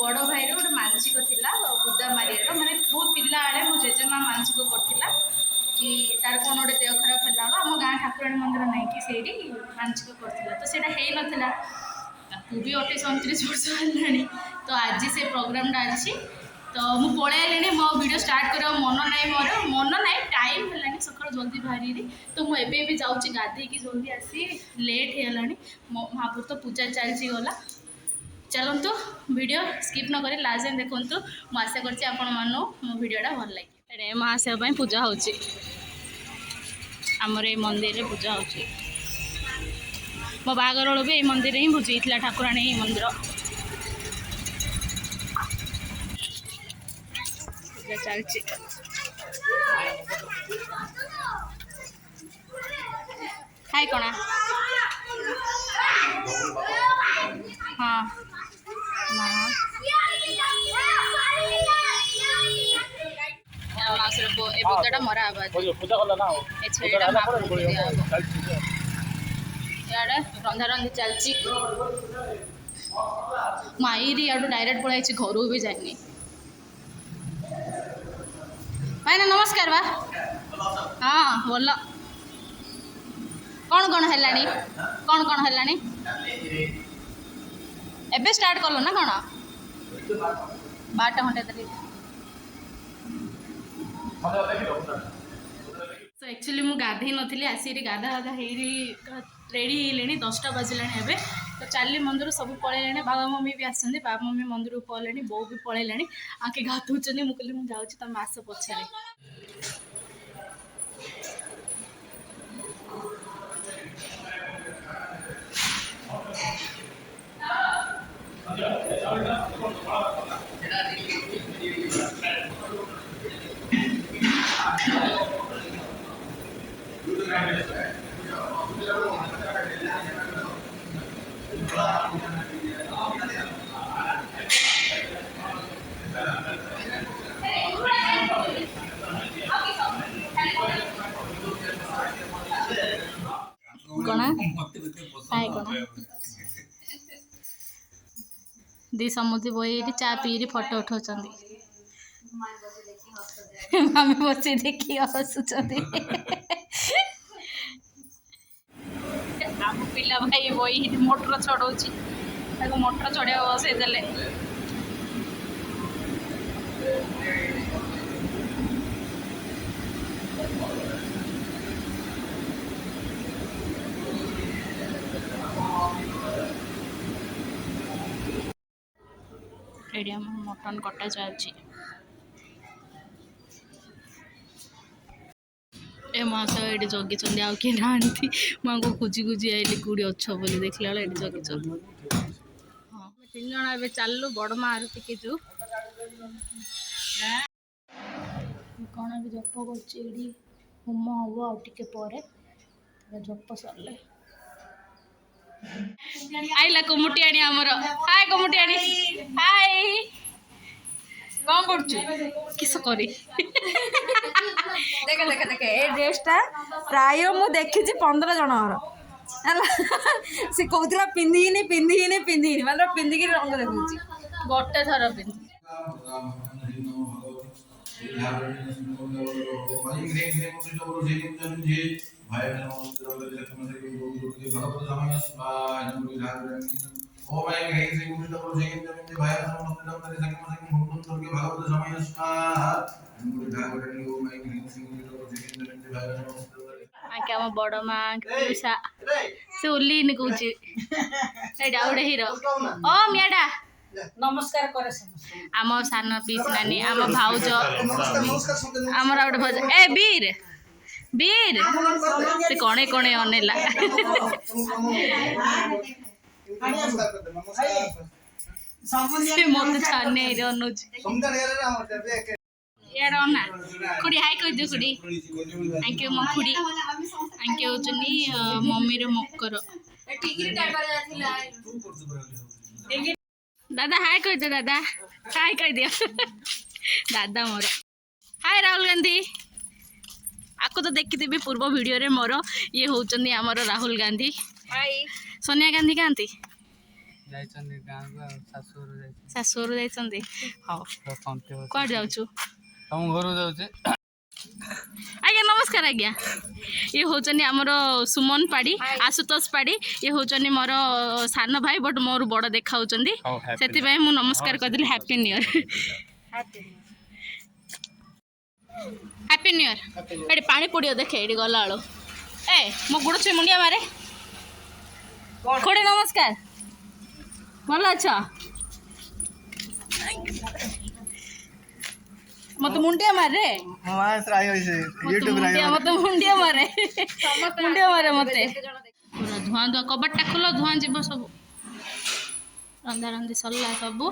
बड़ भाई गोटे मानसिक थिला बुदा मारियार माने बहुत पिला आड़े मो जेजेमा मानसिक करथिला कि तार कौन गोटे देह खराब है आम गाँ ठाकुराणी मंदिर नहीं कि से मानसिक करथिला तो सेटा हेई नथिला ताकू भी 28-29 वर्ष है तो आज से प्रोग्रामटा अच्छी तो मुझे पलैली मो वीडियो स्टार्ट कर मन ना मोर मन ना टाइम है सका जल्दी बाहरी तो मुझे जाऊँगी गाधे की जल्दी आसी लेट है महापुर तो पूजा चलती गला चलतु वीडियो स्किप न करी लास्ट टाइम देखु मुझे आशा कर मो वीडियोटा भल लगे महाशिव पूजा होमर ये मंदिर पूजा हो मो बागर भी ये मंदिर ही भोजी ठाकुराणी मंदिर पूजा चलती हाय कणा हाँ बुद्धटा मरा इे रंधा रंधी चलती माईरी आड़ डायरेक्ट पढ़ाई घर भी जानी भाई ना नमस्कार बा हाँ बोल कौन कौन है कौन है एबे स्टार्ट कल ना कौन 12 घंटे तो एक्चुअली मुझे गाधे नी आसी गाधा गाधा रेडी है 10टा बाजिला तो चाली मंदिर सब पलैले बाबा मम्मी भी आसते बाबा मम्मी मंदिर को पलैले बो भी पलैले आके गाधुचंदी मुझे मुझे जाऊँगी तुम आस पछे दी समुद्री बही चा पी फटो उठाऊँ मामी बस देखी हसुँच आम पिला भाई बही मोटर चढ़ाऊँ मोटर चढ़ा बसई देले एडिया मटन कटा चलती ए मास ये जगी आ किए नाती माँ को खोजी खोजी आइली कौड़ी अच्छ बोली देखला ये जगी हाँ 3 जन ए चलू बड़ माँ टिके जो कौन भी जप कर होम हम आगे जप सरले आइला कुमुटियाणी आमर हाय कुमुटियाणी हाय कौन कर किस करी देख देख देख ए ड्रेसटा प्राय मु देखी 15 जन सी कहला पिंधिनी मतलब पिंधिकी रंग देखुची गोटे थर पिंधि आम बड़ माँ से ओल्लीन कौच गोटे हीरो ओ मियाडा नमस्कार करे आम सान पीस नानी आम भाउज आमर गोटे भज ए वीर वीर से कणे कणे अनेला मत छाने अनुज यार ना खुड़ी हाय कह दियो खुड़ी थैंक यू मो खुड़ी थैंक यू होचनी मम्मी रे मकर दादा हाय कह दियो दादा हाय कह दियो दादा मोर हाय राहुल गांधी आपको तो देखी पूर्व वीडियो रे मोर ये होचनी हमर राहुल गांधी हाय सोनिया गांधी कहती ଯାଇଛନ୍ତି ଗାଁକୁ ଆଉ ଶାଶୁଘର ଯାଇଛନ୍ତି। ଶାଶୁଘର ଯାଇଛନ୍ତି। ହଉ କୁଆଡ଼େ ଯାଉଛୁ? ତମ ଘରକୁ ଯାଉଛି। ଆଜ୍ଞା ନମସ୍କାର ଆଜ୍ଞା। ଇଏ ହେଉଛନ୍ତି ଆମର ସୁମନ ପାଢ଼ୀ, ଆଶୁତୋଷ ପାଢ଼ୀ। ଇଏ ହେଉଛନ୍ତି ମୋର ସାନ ଭାଇ ବଟ୍ ମୋର ବଡ଼ ଦେଖାଉଛନ୍ତି, ସେଥିପାଇଁ ମୁଁ ନମସ୍କାର କରିଦେଲି। Happy new year. Happy new year. ଏଠି ପାଣି ପଡ଼ିବ ଦେଖେ, ଏଠି ଗଲାବେଳୁ ଏ ମୋ ଗୋଡ଼ ଛୁଇଁ ମୁଣ୍ଡିଆ ମାରେ। ଖୋଡ଼େ ନମସ୍କାର, ଭଲ ଅଛ? ମତେ ମୁଣ୍ଡିଆ ମାରେ, ମତେ ମୁଣ୍ଡିଆ ମାରେ, ମୁଣ୍ଡିଆ ମାରେ ମତେ। ପୁରା ଧୂଆଁ ଧୂଆଁ, କବାଟଟା ଖୋଲ, ଧୂଆଁ ଯିବ ସବୁ। ରନ୍ଧା ରନ୍ଧି ସରିଲା ସବୁ।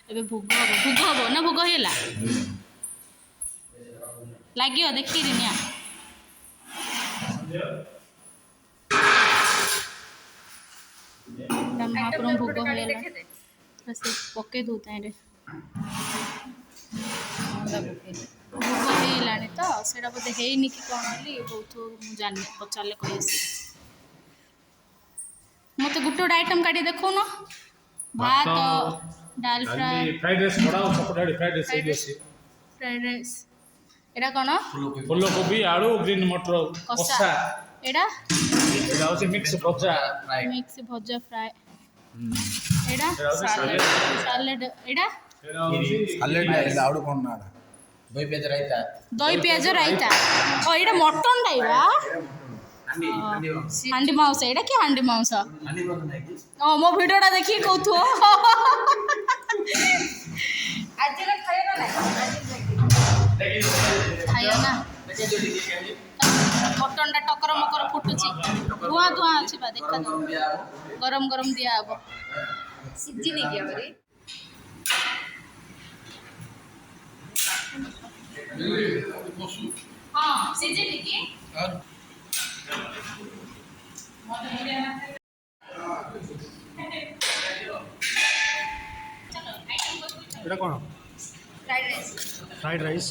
ଏବେ ଭୋଗ ହବ, ଭୋଗ ହବ ନା ଭୋଗ ହେଇଗଲା? ଲାଗିବ ଦେଖିକିରି ନିଆ। ମହାପ୍ରଭୁ ଭୋଗ ହେଇଗଲା, ସେ ପକେଇ ଦଉ ତାଇଁରେ ଭୋଗ ହେଇଗଲାଣି ତ, ସେଇଟା ବୋଧେ ହେଇନି କି କ'ଣ ବୋଲି ବହୁତ ମୁଁ ଜାଣିନି, ପଚାରିଲେ କହିଆସି। ମତେ ଗୋଟେ ଗୋଟେ ଆଇଟମ୍ କାଟି ଦେଖଉନ। ଭାତ, ଡାଲ ଫ୍ରାଏ, ଫ୍ରାଇଡ୍ ରାଇସ୍ ବଡ଼ା ସେପଟେ ଫ୍ରାଇଡ୍ ରାଇସ୍ ହେଇକି ଅଛି। Fried rice. ଏଇଟା କ'ଣ? ଫୁଲକୋବି ଆଳୁ ଗ୍ରୀନ୍ ମଟର କଷା। ଏଇଟା ଏଇଟା ହେଉଛି ମିକ୍ସ ଭଜା। ମିକ୍ସ ଭଜା ଫ୍ରାଏ। ଏଇଟା ସାଲେଡ୍। ଏଇଟା ଦହି ପିଆଜ ରାଇତା। ଦହି ପିଆଜ ରାଇତା। ଓ ଏଇଟା ମଟନ୍ ଡାଇବା, ହାଣ୍ଡି ମାଉଁସ। ଏଇଟା କି ହାଣ୍ଡି ମାଉଁସ? ଓ ମୋ ଭିଡ଼ିଓଟା ଦେଖିକି କହୁଥିବ। ଖାଇବା ନା, ମଟନ୍ଟା ଟକର ମକର ଫୁଟୁଛି, ଧୂଆଁ ଧୂଆଁ ଅଛି ବା, ଦେଖା ଗରମ ଗରମ ଦିଆହବ। ସିଝିନି କି ଆହୁରି? ହଁ ସିଝିନି କି? ଏଇଟା କ'ଣ? Fried rice. Fried rice.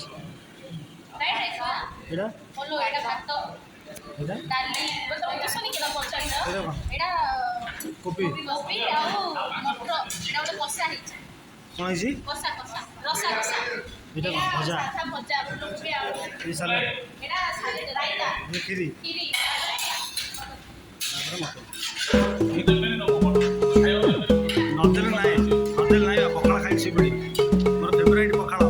ଏଇଟା ବୋଲୋ, ଏଇଟା ଭାତ, ଏଇଟା ଡାଲି, ଏଇଟା କୋବି କୋବି ଆଉ ମଟର। ଏଇଟା ଗୋଟେ କଷା ହେଇଛି, କ'ଣ ହେଇଛି? କଷା କଷା, ରସା ରସା। ଏଇଟା କ'ଣ ଭଜା? ସାଧା ଭଜା, ଫୁଲକୋବି ଆଳୁ। ଏଇ ସାଲାଡ୍। ଏଇଟା ସାଲେଡ୍, ରାଇତା, କ୍ଷୀରି। କ୍ଷୀରି। ନଦେଲେ ନାହିଁ, ନଦେଲେ ନାହିଁ। ପଖାଳ ଖାଇକି ଶୋଇପଡ଼ି, ମୋର ଫେଭରାଇଟ୍ ପଖାଳ।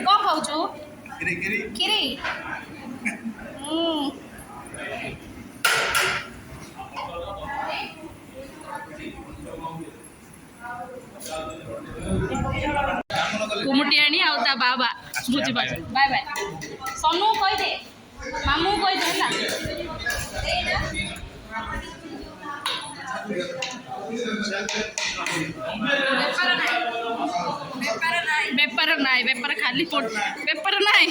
କ'ଣ ଖାଉଛୁ? କ୍ଷୀରି। କୁମୁଟିଆଣୀ ଆଉ ତା ବାବା ବୁଝିପାରୁଛ। Bye bye. ସନୁକୁ କହିଦେ, ମାମୁଁକୁ କହିଦେ ହେଲା। ବେପାର ନାହିଁ, ବେପାର ଖାଲି ବେପାର ନାହିଁ।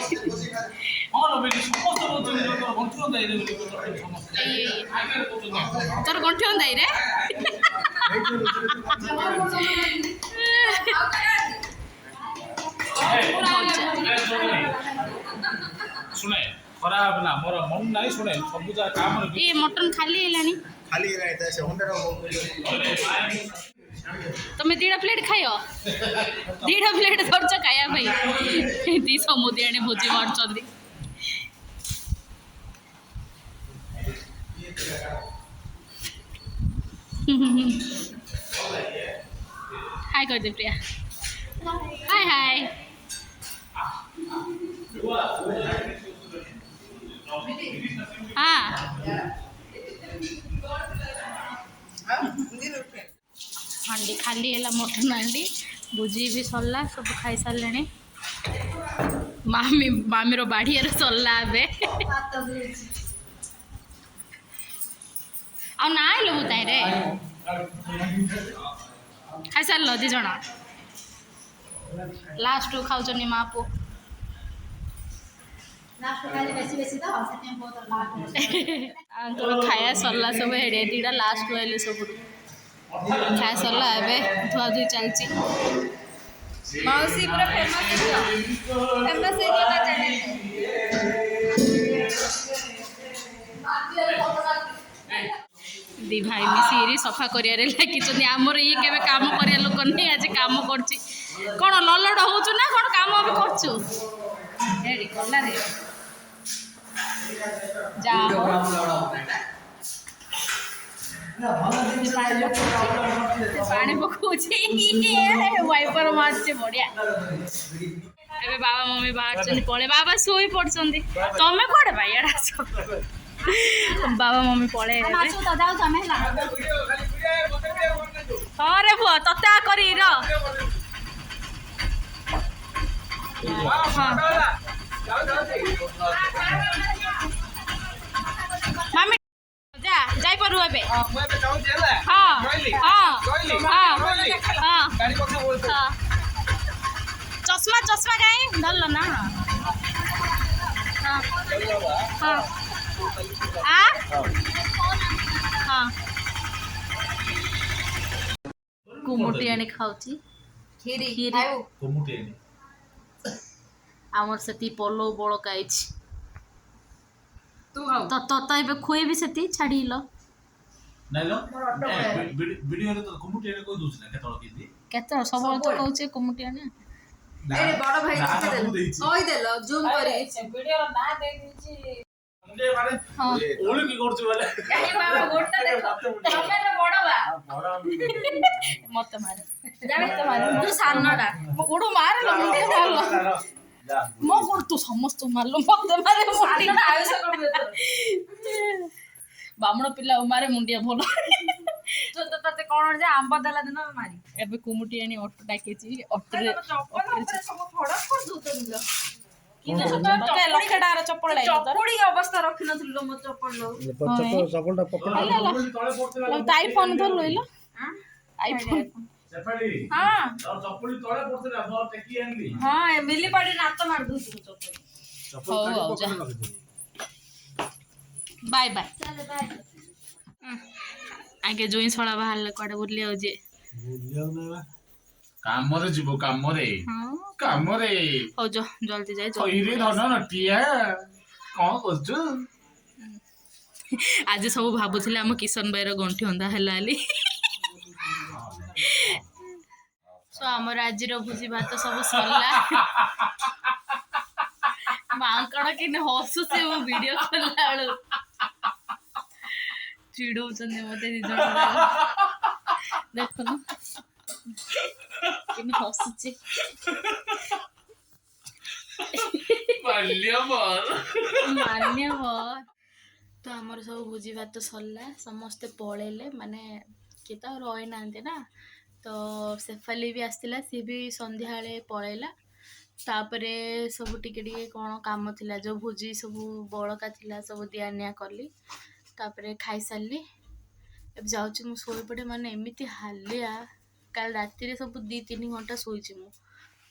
ତୋର ଗଣ୍ଠି ଅନ୍ଧାଇ ରେ ଶୁଣେ ଖରାପ ନା, ମୋର ମନ ନାହିଁ। ଶୁଣେ ସବୁ ଯାକ କାମ ଏ ମଟନ ଖାଲି ହେଲାଣି। ତମେ ଦିଟା ପ୍ଲେଟ୍ ଖାଇବ, ଦିଟା ପ୍ଲେଟ୍ ଧରିଛ ଖାଇବା ପାଇଁ। ଦି ସମୁଦି ଆଣି ଭୋଜି ମାରୁଛନ୍ତି। ହାଇ କରିଦେ ପ୍ରିୟା। High high. ହଁ ହାଣ୍ଡି ଖାଲି ହେଲା ମଟନ ହାଣ୍ଡି। ଭୋଜି ବି ସରିଲା, ସବୁ ଖାଇସାରିଲେଣି। ମାମିର ବାଡ଼ିଆରେ ସରିଲା ଏବେ। ଆଉ ନା ଆଇଲୁ ମୁଁ ତାଇରେ ଖାଇସାରିଲ 2 ଜଣ। ଲାଷ୍ଟକୁ ଖାଉଛନ୍ତି ମା ପୁଅ। ଆଙ୍କର ଖାଇବା ସରିଲା ସବୁ। ହେଡ଼େ ଦୁଇଟା ଲାଷ୍ଟକୁ ଆଇଲେ ସବୁଠୁ। ଖାଇବା ସରିଲା, ଏବେ ଧୁଆ ଧୁଇ ଚାଲିଛି। ମାଉସୀ ପୁରା ଫେମସ୍ ହେଇଯିବ ତା ଚ୍ୟାନେଲରେ। ଦି ଭାଇ ମିଶିକିରି ସଫା କରିବାରେ ଲାଗିଛନ୍ତି। ଆମର ଇଏ କେବେ କାମ କରିବା ଲୋକ ନାହିଁ, ଆଜି କାମ କରୁଛି। କ'ଣ ଲଲଡ଼ ହଉଛୁ ନା କ'ଣ କାମ ଏବେ କରୁଛୁ? ଏଠି କଲାରେ ଯା ହଉ। ପାଣି ପକଉଛି, ୱାଇପର ମାରୁଛି, ବଢିଆ। ଏବେ ବାବା ମମି ବାହାରୁଛନ୍ତି ପଳେଇ। ବାବା ଶୋଇ ପଡୁଛନ୍ତି। ତମେ କୁଆଡେ ଭାଇ ଇଆଡେ ଆସ। ବାବା ମମି ପଳେଇ। ହଁ ରେ ପୁଅ, ତତେ କରି ର। ମାମି ଯା ଯାଇପାରୁ ଏବେ। ହଁ ହଁ ହଁ। ଚଷମା କାହିଁ ଧରିଲ ନା? ହଁ ହଁ ହଁ। କୁମୁଟି ଆଣି ଖାଉଛି କ୍ଷୀରି। ଆମର ସେଠି ପଲଉ ବଳକା ହେଇଛି। ତ ଏବେ ଖୁଏବି ସେଠି ଛାଡ଼ିଲ। କେତେବେଳେ ସବୁବେଳେ ତ କହୁଛି କୁମୁଟି ଆଣି। ବଡ ଭାଇ କହିଦେଲ ଜୁମ୍ କରି ଭିଡିଓର ନାଁ ଦେଇ ଦେଇଛି। ମତେ ମାରେ ତୁ ସାନଟା ମୋ ଗୋଡ ମାରିଲ ମୁଣ୍ଡେ ମାରିଲ ମୋ ଗୋଡ ତୁ ସମସ୍ତଙ୍କୁ ମାରିଲ ମତେ ମାରେ ଆୟୁଷ ବାମୁଣ ପିଲା ମାରେ ମୁଣ୍ଡିଆ ଭଲ। ତତେ କଣ ଯେ ଆମ୍ବ ଦେଲା ଦିନ ମାରି ଏବେ କୁମୁଟି ଆଣି ଅଟୋ ଡାକିଛି। ଅଟୋରେ ସବୁ ଫଡକ କରିଦଉଛନ୍ତି। ଲକ୍ଷେ ଟଙ୍କାର ଚପଲ ଚପଡି ଅବସ୍ଥା ରଖିନଥିଲୁ ମୋ ଚପଲ। ଆଇଫୋନ ଧରିଲ ଆଇଫୋନ। ହଁ ମିଲି ପାଟି ନାତ ମାରି ଦଉଛୁ ଚପଲ। ହଉ ଆଉ ଯା ବାଏ ବାଏ। ଆଗେ ଜୁଇଁ ଶଳା ବାହାରିଲେ କୁଆଡେ ବୁଲି ଯାଉଛି। କାମରେ ଯିବ କାମରେ। ହଉ ଜଲ୍ଦି ଯାଇ ଧନ ନଟିଆ କଣ କରୁଛୁ? ଆଜି ସବୁ ଭାବୁଥିଲେ ଆମ କିଶନ ଭାଇର ଗଣ୍ଠି ହନ୍ଧା ହେଲା ବୋଲି। ଆମର ଆଜିର ଭୋଜି ଭାତ ସବୁ ସରିଲା। ମାଙ୍କଡ କେମିତି ହସୁଛି ମୁଁ ଭିଡିଓ କଲା ବେଳୁ। ଚିଡଉଛନ୍ତି ମତେ 2 ଜଣ ଦେଖୁନ କେମିତି ହସୁଛି। ତ ଆମର ସବୁ ଭୋଜି ଭାତ ସରିଲା, ସମସ୍ତେ ପଳେଇଲେ। ମାନେ କିଏ ତ ରହିନାହାନ୍ତି ନା। ତ ସେଫାଲି ବି ଆସିଥିଲା, ସିଏ ବି ସନ୍ଧ୍ୟାବେଳେ ପଳେଇଲା। ତାପରେ ସବୁ ଟିକେ ଟିକେ କ'ଣ କାମ ଥିଲା, ଯେଉଁ ଭୋଜି ସବୁ ବଳକା ଥିଲା ସବୁ ଦିଆ ନିଆ କଲି। ତାପରେ ଖାଇସାରିଲି। ଏବେ ଯାଉଛି ମୁଁ ଶୋଇପଡ଼େ। ମାନେ ଏମିତି ହାଲିଆ, କାଲି ରାତିରେ ସବୁ 2-3 ଘଣ୍ଟା ଶୋଇଛି ମୁଁ।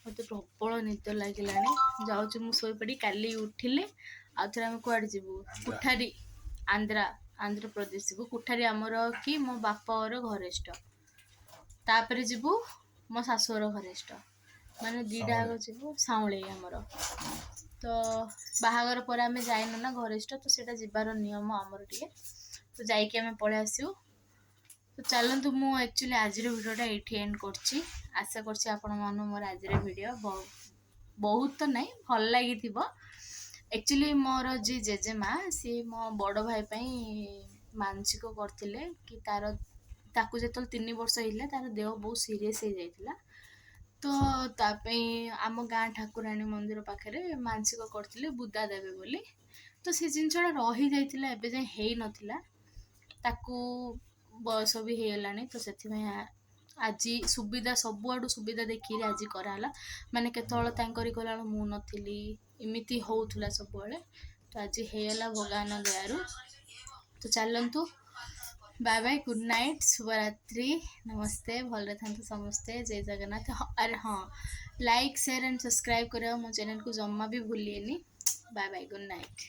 ମୋତେ ପ୍ରବଳ ନିଦ ଲାଗିଲାଣି। ଯାଉଛି ମୁଁ ଶୋଇପଡ଼ି। କାଲି ଉଠିଲେ ଆଉ ଥରେ ଆମେ କୁଆଡ଼େ ଯିବୁ? କୁଠାରୀ, ଆନ୍ଧ୍ରପ୍ରଦେଶ ଯିବୁ। କୁଠାରୀ ଆମର କି ମୋ ବାପର ଘନିଷ୍ଠ। ତାପରେ ଯିବୁ ମୋ ଶାଶୁଘର ଘନିଷ୍ଠ। ମାନେ 2ଟା ଆଗ ଯିବୁ। ସାଉଁଳେଇ ଆମର ତ ବାହାଘର ପରେ ଆମେ ଯାଇନୁ ନା ଘନିଷ୍ଠ, ତ ସେଇଟା ଯିବାର ନିୟମ ଆମର ଟିକେ। ତ ଯାଇକି ଆମେ ପଳେଇ ଆସିବୁ। ତ ଚାଲନ୍ତୁ, ମୁଁ ଆକ୍ଚୁଆଲି ଆଜିର ଭିଡ଼ିଓଟା ଏଇଠି ଏଣ୍ଡ କରୁଛି। ଆଶା କରୁଛି ଆପଣମାନଙ୍କୁ ମୋର ଆଜିର ଭିଡ଼ିଓ ବହୁତ ତ ନାହିଁ, ଭଲ ଲାଗିଥିବ। ଆକ୍ଚୁଆଲି ମୋର ଯିଏ ଜେଜେମା, ସିଏ ମୋ ବଡ଼ ଭାଇ ପାଇଁ ମାନସିକ କରିଥିଲେ କି ତାର ତାକୁ ଯେତେବେଳେ 3 ବର୍ଷ ହେଇଥିଲା ତାର ଦେହ ବହୁତ ସିରିୟସ୍ ହେଇଯାଇଥିଲା। ତ ତା ପାଇଁ ଆମ ଗାଁ ଠାକୁରାଣୀ ମନ୍ଦିର ପାଖରେ ମାନସିକ କରିଥିଲେ ବୁଦା ଦେବେ ବୋଲି। ତ ସେ ଜିନିଷଟା ରହିଯାଇଥିଲା, ଏବେ ଯାଏଁ ହେଇନଥିଲା। ତାକୁ ବୟସ ବି ହେଇଗଲାଣି, ତ ସେଥିପାଇଁ ଆଜି ସୁବିଧା, ସବୁଆଡ଼ୁ ସୁବିଧା ଦେଖିକି ଆଜି କରାହେଲା। ମାନେ କେତେବେଳେ ତାଙ୍କରି କଲାବେଳକୁ ମୁଁ ନଥିଲି, ଏମିତି ହଉଥିଲା ସବୁବେଳେ। ତ ଆଜି ହେଇଗଲା ଭଗବାନ ଦୟାରୁ। ତ ଚାଲନ୍ତୁ, ବାଏ ବାଏ, ଗୁଡ୍ ନାଇଟ୍, ଶୁଭରାତ୍ରି, ନମସ୍ତେ, ଭଲରେ ଥାନ୍ତୁ ସମସ୍ତେ, ଜୟ ଜଗନ୍ନାଥ। ଆରେ ହଁ, ଲାଇକ୍, ସେୟାର ଆଣ୍ଡ ସବସ୍କ୍ରାଇବ୍ କରିବା ମୋ ଚ୍ୟାନେଲକୁ ଜମା ବି ଭୁଲିଏନି। Bye bye, good night.